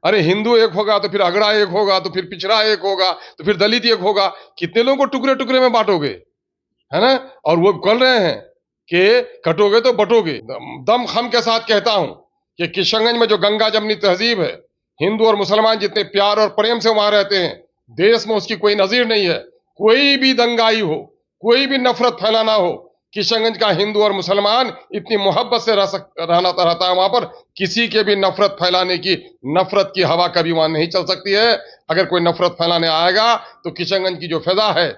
अरे हिंदू एक होगा तो फिर अगड़ा एक होगा, तो फिर पिछड़ा एक होगा, तो फिर दलित एक होगा। कितने लोगों को टुकड़े टुकड़े में बांटोगे, है ना। और वो कर रहे हैं कि कटोगे तो बटोगे। दम खम के साथ कहता हूं कि किशनगंज में जो गंगा जमनी तहजीब है, हिंदू और मुसलमान जितने प्यार और प्रेम से वहां रहते हैं, देश में उसकी कोई नजीर नहीं है। कोई भी दंगाई हो, कोई भी नफरत फैलाना हो, किशनगंज का हिंदू और मुसलमान इतनी मोहब्बत से रहना रहता है वहां पर। किसी के भी नफरत फैलाने की, नफरत की हवा कभी वहां नहीं चल सकती है। अगर कोई नफरत फैलाने आएगा तो किशनगंज की जो फिजा है।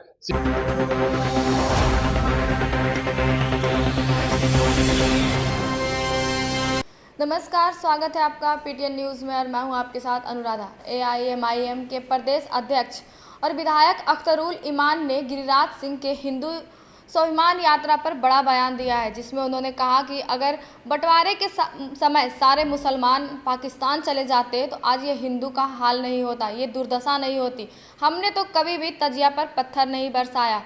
नमस्कार, स्वागत है आपका पीटीएन न्यूज़ में और मैं हूं आपके साथ अनुराधा। एआईएमआईएम के प्रदेश अध्यक्ष और विधायक अख्तरुल ईमान ने गिरिराज सिंह के हिंदू स्वाभिमान यात्रा पर बड़ा बयान दिया है, जिसमें उन्होंने कहा कि अगर बंटवारे के समय सारे मुसलमान पाकिस्तान चले जाते तो आज ये हिंदू का हाल नहीं होता, ये दुर्दशा नहीं होती। हमने तो कभी भी तजिया पर पत्थर नहीं बरसाया।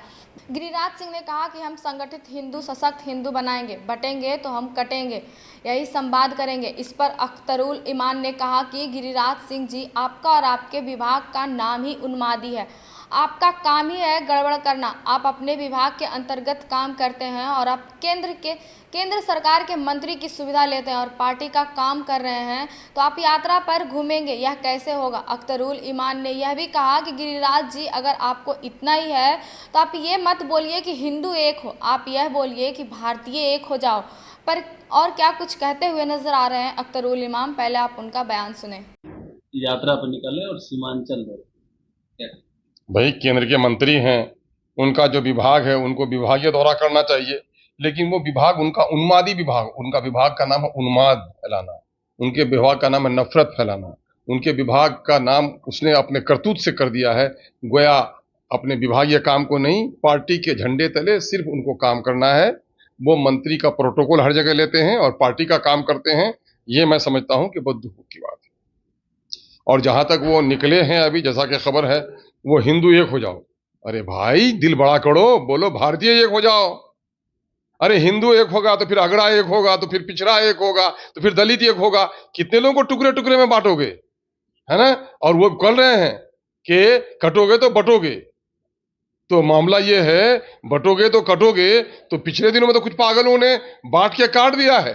गिरिराज सिंह ने कहा कि हम संगठित हिंदू, सशक्त हिंदू बनाएंगे, बटेंगे तो हम कटेंगे, यही संवाद करेंगे। इस पर अख्तरुल ईमान ने कहा कि गिरिराज सिंह जी, आपका और आपके विभाग का नाम ही उन्मादी है। आपका काम ही है गड़बड़ करना। आप अपने विभाग के अंतर्गत काम करते हैं और आप केंद्र सरकार के मंत्री की सुविधा लेते हैं और पार्टी का काम कर रहे हैं, तो आप यात्रा पर घूमेंगे, यह कैसे होगा। अख्तरुल ईमान ने यह भी कहा कि गिरिराज जी, अगर आपको इतना ही है तो आप ये मत बोलिए कि हिंदू एक हो, आप यह बोलिए कि भारतीय एक हो जाओ। पर और क्या कुछ कहते हुए नजर आ रहे हैं अख्तरुल ईमान, पहले आप उनका बयान सुने। यात्रा पर निकले और सीमांचल में भाई केंद्र के मंत्री हैं, उनका जो विभाग है उनको विभागीय दौरा करना चाहिए। लेकिन वो विभाग उनका उन्मादी विभाग, उनका विभाग का नाम है उन्माद फैलाना, उनके विभाग का नाम है नफरत फैलाना। उनके विभाग का नाम उसने अपने करतूत से कर दिया है। गोया अपने विभागीय काम को नहीं, पार्टी के झंडे तले सिर्फ उनको काम करना है। वो मंत्री का प्रोटोकॉल हर जगह लेते हैं और पार्टी का काम करते हैं। ये मैं समझता हूं कि बहुत दुख की बात है। और जहां तक वो निकले हैं अभी, जैसा कि खबर है, वो हिंदू एक हो जाओ। अरे भाई दिल बड़ा करो, बोलो भारतीय एक हो जाओ। अरे हिंदू एक होगा तो फिर अगड़ा एक होगा, तो फिर पिछड़ा एक होगा, तो फिर दलित एक होगा। कितने लोगों को टुकड़े टुकड़े में बांटोगे, है ना। और वो कर रहे हैं कि कटोगे तो बटोगे। तो मामला ये है, बटोगे तो कटोगे। तो पिछले दिनों में तो कुछ पागलों ने बांट के काट दिया है,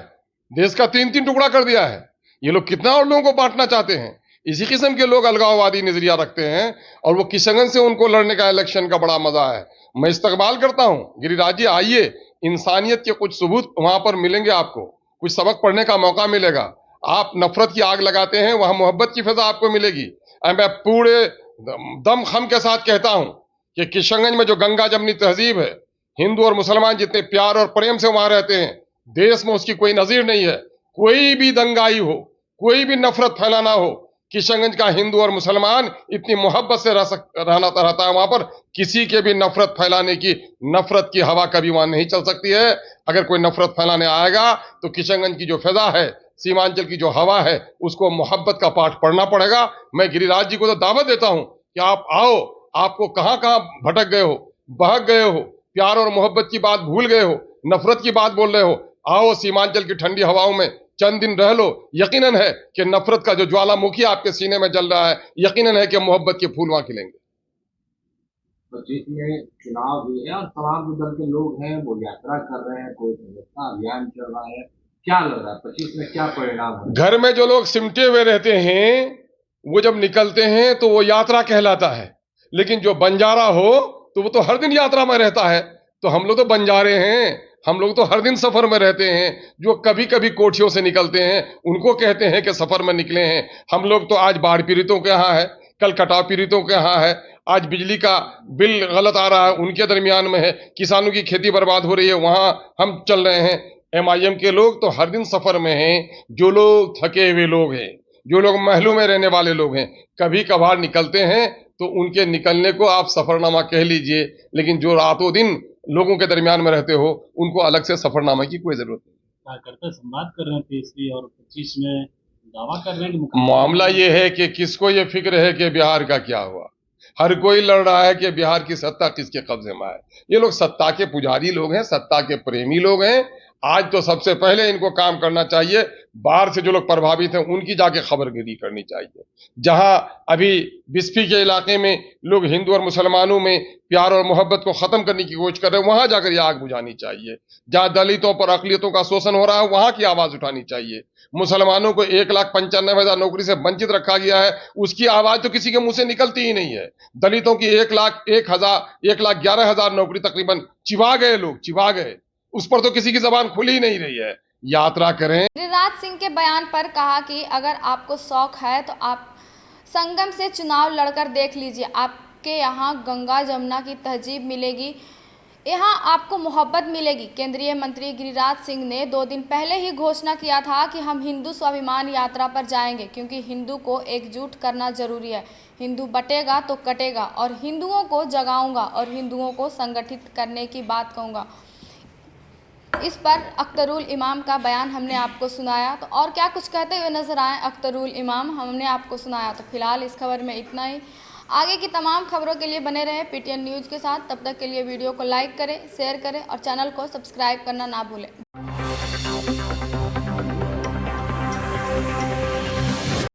देश का 3-3 टुकड़ा कर दिया है। ये लोग कितना और लोगों को बांटना चाहते हैं। इसी किस्म के लोग अलगाववादी नजरिया रखते हैं और वो किशनगंज से उनको लड़ने का इलेक्शन का बड़ा मजा है। मैं इस्तकबाल करता हूं, गिरिराज जी आइए, इंसानियत के कुछ सबूत वहां पर मिलेंगे, आपको कुछ सबक पढ़ने का मौका मिलेगा। आप नफरत की आग लगाते हैं, वहां मोहब्बत की फिजा आपको मिलेगी। मैं पूरे दम खम के साथ कहता हूं कि किशनगंज में जो गंगा जमनी तहजीब है, हिंदू और मुसलमान जितने प्यार और प्रेम से वहां रहते हैं, देश में उसकी कोई नजीर नहीं है। कोई भी दंगाई हो, कोई भी नफरत फैलाना हो, किशनगंज का हिंदू और मुसलमान इतनी मोहब्बत से रहना रहता है वहां पर। किसी के भी नफरत फैलाने की, नफरत की हवा कभी वहां नहीं चल सकती है। अगर कोई नफरत फैलाने आएगा तो किशनगंज की जो फिजा है, सीमांचल की जो हवा है, उसको मोहब्बत का पाठ पढ़ना पड़ेगा। मैं गिरिराज जी को तो दावत देता हूं कि आप आओ। आपको कहां कहां भटक गए हो, बहक गए हो, प्यार और मोहब्बत की बात भूल गए हो, नफरत की बात बोल रहे हो। आओ सीमांचल की ठंडी हवाओं में चंद दिन रह लो। यकीनन है कि नफरत का जो ज्वालामुखी आपके सीने में जल रहा है, यकीनन है कि मोहब्बत के फूल वहां खिलेंगे। में चुनाव भी है और तमाम जो दल के लोग हैं वो यात्रा कर रहे हैं, कोई सदस्यता अभियान चल रहा है। क्या लग रहा है 25 में क्या परिणाम है? घर में जो लोग सिमटे हुए रहते हैं, वो जब निकलते हैं तो वो यात्रा कहलाता है। लेकिन जो बंजारा हो तो वो तो हर दिन यात्रा में रहता है। तो हम लोग तो बंजारे हैं, हम लोग तो हर दिन सफर में रहते हैं। जो कभी कभी कोठियों से निकलते हैं उनको कहते हैं कि सफर में निकले हैं। हम लोग तो आज बाढ़ पीड़ितों के यहाँ है, कल कटाव पीड़ितों के यहाँ है, आज बिजली का बिल गलत आ रहा है उनके दरमियान में है, किसानों की खेती बर्बाद हो रही है वहां हम चल रहे हैं। एमआईएम के लोग तो हर दिन सफर में हैं। जो लोग थके हुए लोग हैं, जो लोग महलों में रहने वाले लोग हैं, कभी कभार निकलते हैं तो उनके निकलने को आप सफरनामा कह लीजिए। लेकिन जो रातों दिन लोगों के दरमियान में रहते हो, उनको अलग से सफरनामा की कोई जरूरत नहीं। कार्यकर्ता संवाद कर रहे थे इसलिए और 25 में दावा कर रहे हैं कि मामला ये है कि किसको ये फिक्र है कि बिहार का क्या हुआ। हर कोई लड़ रहा है कि बिहार की सत्ता किसके कब्जे में है। ये लोग सत्ता के पुजारी लोग हैं, सत्ता के प्रेमी लोग हैं। आज तो सबसे पहले इनको काम करना चाहिए, बाहर से जो लोग प्रभावित हैं उनकी जाके खबरगिरी करनी चाहिए। जहां अभी बिस्फी के इलाके में लोग हिंदू और मुसलमानों में प्यार और मोहब्बत को खत्म करने की कोशिश कर रहे हैं, वहां जाकर ये आग बुझानी चाहिए। जहां दलितों पर अकलियतों का शोषण हो रहा है, वहां की आवाज उठानी चाहिए। मुसलमानों को 1,95,000 नौकरी से वंचित रखा गया है, उसकी आवाज तो किसी के मुंह से निकलती ही नहीं है। दलितों की 1,11,000 नौकरी तकरीबन चिबा गए, लोग चिबा गए, उस पर तो किसी की जबान खुल ही नहीं रही है। यात्रा करें। गिरिराज सिंह के बयान पर कहा कि अगर आपको शौक है तो आप संगम से चुनाव लड़कर देख लीजिए, आपके यहाँ गंगा जमुना की तहजीब मिलेगी, यहाँ आपको मोहब्बत मिलेगी। केंद्रीय मंत्री गिरिराज सिंह ने 2 दिन पहले ही घोषणा किया था कि हम हिंदू स्वाभिमान यात्रा पर जाएंगे, क्योंकि हिंदू को एकजुट करना जरूरी है। हिंदू बटेगा तो कटेगा, और हिंदुओं को जगाऊंगा और हिंदुओं को संगठित करने की बात कहूँगा। इस पर अख्तरुल इमाम का बयान हमने आपको सुनाया। तो और क्या कुछ कहते हुए नजर आए अख्तरुल इमाम, हमने आपको सुनाया। तो फिलहाल इस खबर में इतना ही। आगे की तमाम खबरों के लिए बने रहें पीटीएन न्यूज़ के साथ। तब तक के लिए वीडियो को लाइक करें, शेयर करें और चैनल को सब्सक्राइब करना ना भूलें।